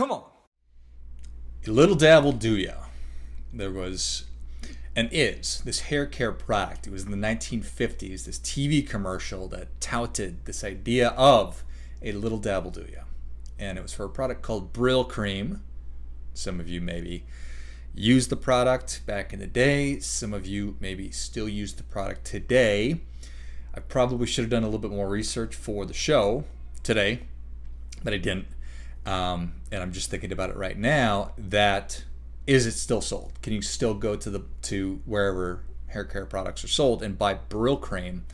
Come on. A little dab will do ya. There was and is this hair care product. It was in the 1950s, this TV commercial that touted this idea of a little dab will do ya. And it was for a product called Brill Cream. Some of you maybe used the product back in the day. Some of you maybe still use the product today. I probably should have done a little bit more research for the show today, but I didn't. And I'm just thinking about it right now. That is it still sold? Can you still go to wherever hair care products are sold and buy Brill Cream?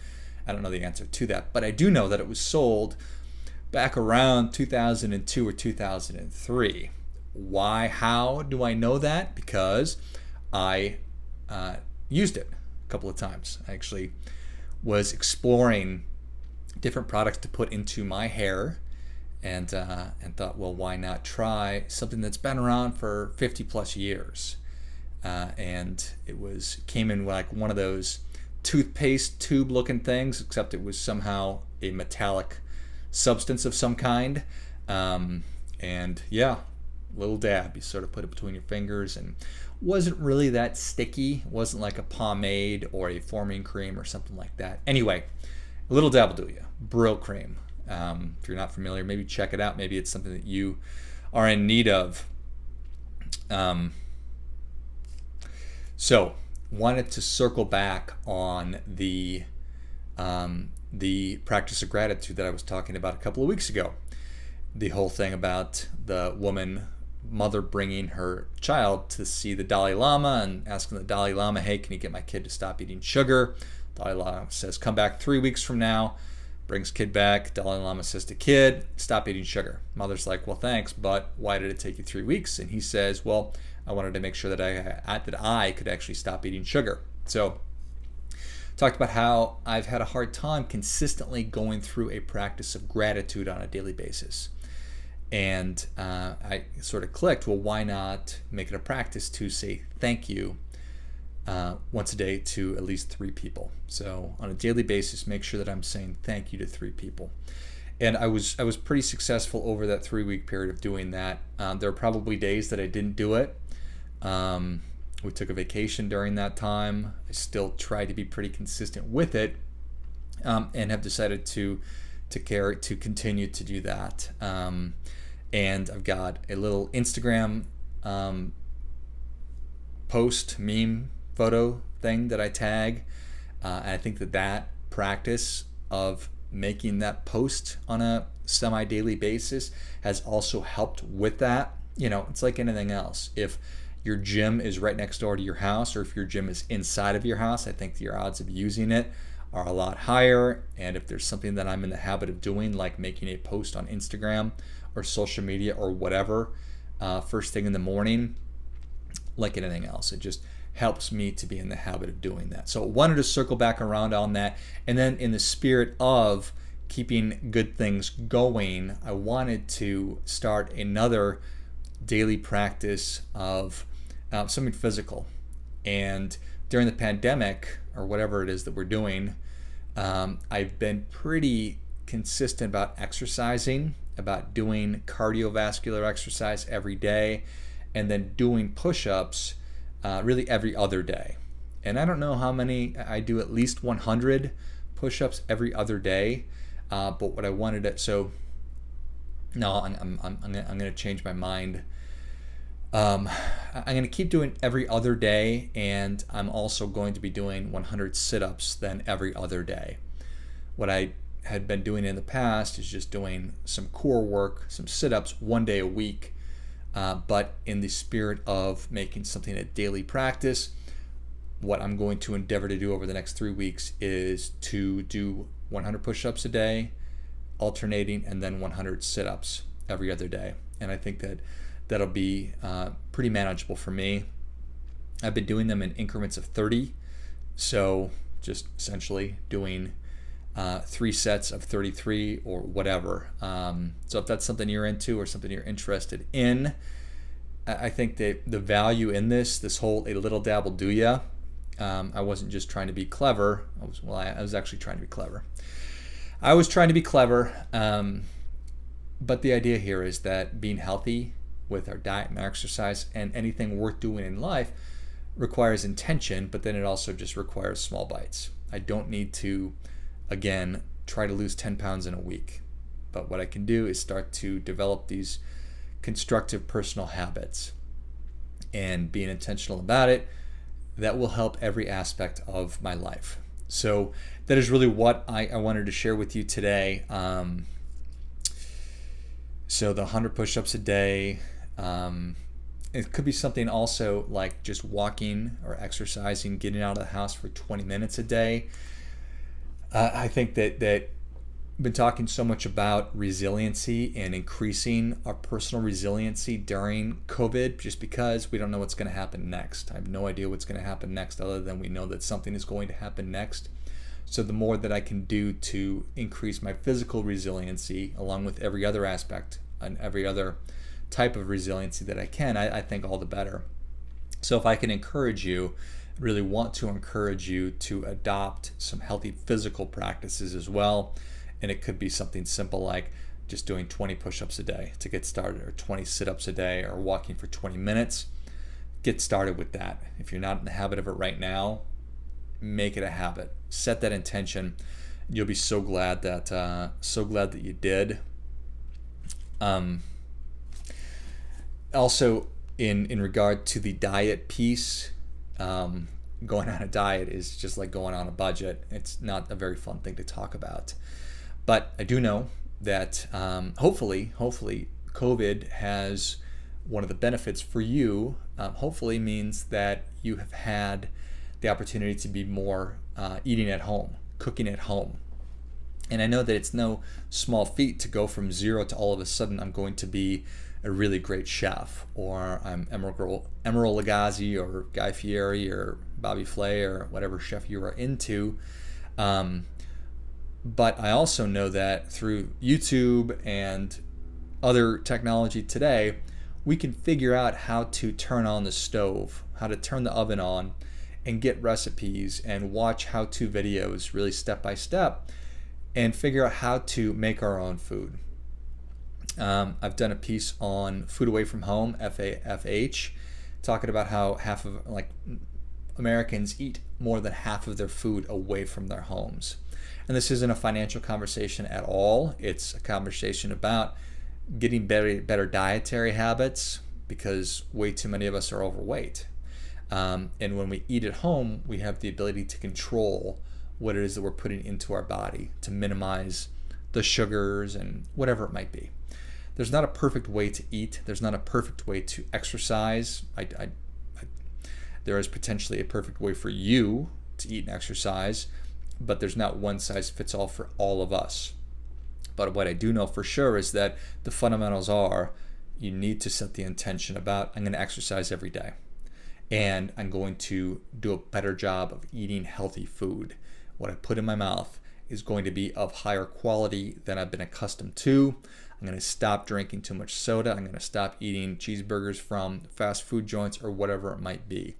I don't know the answer to that, but I do know that it was sold back around 2002 or 2003. Why? How do I know that? Because I used it a couple of times. I actually was exploring different products to put into my hair, and thought, well, why not try something that's been around for 50 plus years? And it came in like one of those toothpaste tube looking things, except it was somehow a metallic substance of some kind. And yeah, little dab. You sort of put it between your fingers, and wasn't really that sticky. It wasn't like a pomade or a forming cream or something like that. Anyway, a little dab will do you. Brill Cream. If you're not familiar, maybe check it out. Maybe it's something that you are in need of. So wanted to circle back on the practice of gratitude that I was talking about a couple of weeks ago. The whole thing about the mother bringing her child to see the Dalai Lama and asking the Dalai Lama, hey, can you get my kid to stop eating sugar? Dalai Lama says, come back 3 weeks from now. Brings kid back. Dalai Lama says to kid, stop eating sugar. Mother's like, well, thanks, but why did it take you 3 weeks? And he says, well, I wanted to make sure that I could actually stop eating sugar. So talked about how I've had a hard time consistently going through a practice of gratitude on a daily basis. And I sort of clicked, well, why not make it a practice to say thank you once a day to at least 3 people. So on a daily basis, make sure that I'm saying thank you to 3 people. And I was pretty successful over that 3-week period of doing that. There are probably days that I didn't do it. We took a vacation during that time. I still tried to be pretty consistent with it, and have decided to continue to do that. And I've got a little Instagram post meme photo thing that I tag. And I think that practice of making that post on a semi-daily basis has also helped with that. You know, it's like anything else. If your gym is right next door to your house, or if your gym is inside of your house, I think your odds of using it are a lot higher. And if there's something that I'm in the habit of doing, like making a post on Instagram or social media or whatever, first thing in the morning, like anything else, it just helps me to be in the habit of doing that. So I wanted to circle back around on that. And then in the spirit of keeping good things going, I wanted to start another daily practice of something physical. And during the pandemic, or whatever it is that we're doing, I've been pretty consistent about exercising, about doing cardiovascular exercise every day, and then doing push-ups really every other day. And I don't know how many. I do at least 100 push-ups every other day. But what I wanted to, so no, I'm going to change my mind. I'm going to keep doing every other day, and I'm also going to be doing 100 sit-ups then every other day. What I had been doing in the past is just doing some core work, some sit-ups 1 day a week. But in the spirit of making something a daily practice, what I'm going to endeavor to do over the next 3 weeks is to do 100 push-ups a day, alternating, and then 100 sit-ups every other day. And I think that'll be pretty manageable for me. I've been doing them in increments of 30, so just essentially doing 3 sets of 33 or whatever. So if that's something you're into or something you're interested in, I think that the value in this whole a little dab will do ya. I wasn't just trying to be clever. I was actually trying to be clever. But the idea here is that being healthy with our diet and exercise, and anything worth doing in life requires intention, but then it also just requires small bites. I don't need to, again, try to lose 10 pounds in a week. But what I can do is start to develop these constructive personal habits and being intentional about it. That will help every aspect of my life. So that is really what I wanted to share with you today. So the 100 push-ups a day, it could be something also like just walking or exercising, getting out of the house for 20 minutes a day. I think that I've been talking so much about resiliency and increasing our personal resiliency during COVID just because we don't know what's going to happen next. I have no idea what's going to happen next other than we know that something is going to happen next. So the more that I can do to increase my physical resiliency along with every other aspect and every other type of resiliency that I can, I think all the better. So if I can encourage you, really want to encourage you to adopt some healthy physical practices as well. And it could be something simple like just doing 20 push-ups a day to get started, or 20 sit-ups a day, or walking for 20 minutes. Get started with that. If you're not in the habit of it right now, make it a habit. Set that intention. You'll be so glad that you did. Also, in regard to the diet piece, going on a diet is just like going on a budget. It's not a very fun thing to talk about. But I do know that hopefully COVID has one of the benefits for you, hopefully means that you have had the opportunity to be more eating at home, cooking at home. And I know that it's no small feat to go from zero to all of a sudden I'm going to be a really great chef, or I'm Emeril Lagasse or Guy Fieri or Bobby Flay or whatever chef you are into. But I also know that through YouTube and other technology today, we can figure out how to turn on the stove, how to turn the oven on, and get recipes and watch how-to videos really step by step and figure out how to make our own food. I've done a piece on food away from home, FAFH, talking about how half of Americans eat more than half of their food away from their homes. And this isn't a financial conversation at all. It's a conversation about getting better dietary habits, because way too many of us are overweight. And when we eat at home, we have the ability to control what it is that we're putting into our body to minimize the sugars and whatever it might be. There's not a perfect way to eat. There's not a perfect way to exercise. There is potentially a perfect way for you to eat and exercise, but there's not one size fits all for all of us. But what I do know for sure is that the fundamentals are, you need to set the intention about, I'm going to exercise every day, and I'm going to do a better job of eating healthy food. What I put in my mouth is going to be of higher quality than I've been accustomed to. I'm going to stop drinking too much soda. I'm going to stop eating cheeseburgers from fast food joints or whatever it might be.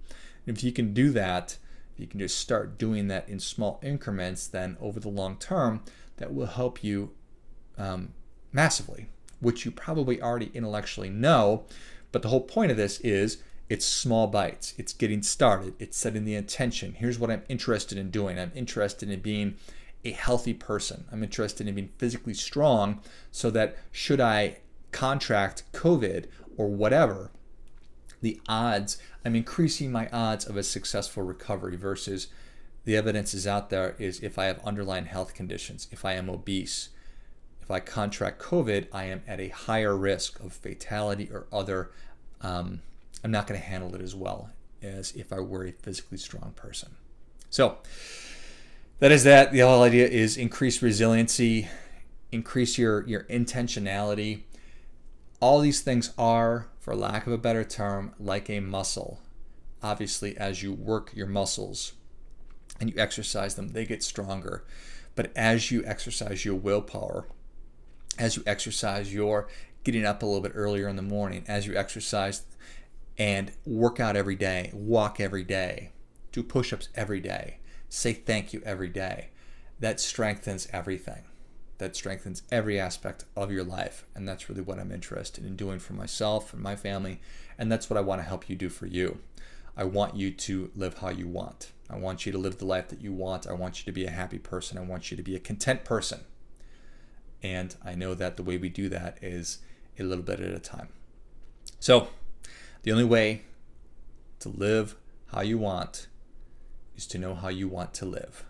And if you can do that, you can just start doing that in small increments, then over the long term, that will help you massively, which you probably already intellectually know. But the whole point of this is it's small bites. It's getting started. It's setting the intention. Here's what I'm interested in doing. I'm interested in being a healthy person. I'm interested in being physically strong so that should I contract COVID or whatever, the odds, I'm increasing my odds of a successful recovery versus the evidence is out there is if I have underlying health conditions, if I am obese, if I contract COVID, I am at a higher risk of fatality or other, I'm not going to handle it as well as if I were a physically strong person. So that is that. The whole idea is increase resiliency, increase your intentionality. All these things are, for lack of a better term, like a muscle. Obviously, as you work your muscles and you exercise them, they get stronger. But as you exercise your willpower, as you exercise your getting up a little bit earlier in the morning, as you exercise and work out every day, walk every day, do push-ups every day, say thank you every day, that strengthens everything. that strengthens every aspect of your life. And that's really what I'm interested in doing for myself and my family. And that's what I want to help you do for you. I want you to live how you want. I want you to live the life that you want. I want you to be a happy person. I want you to be a content person. And I know that the way we do that is a little bit at a time. So the only way to live how you want is to know how you want to live.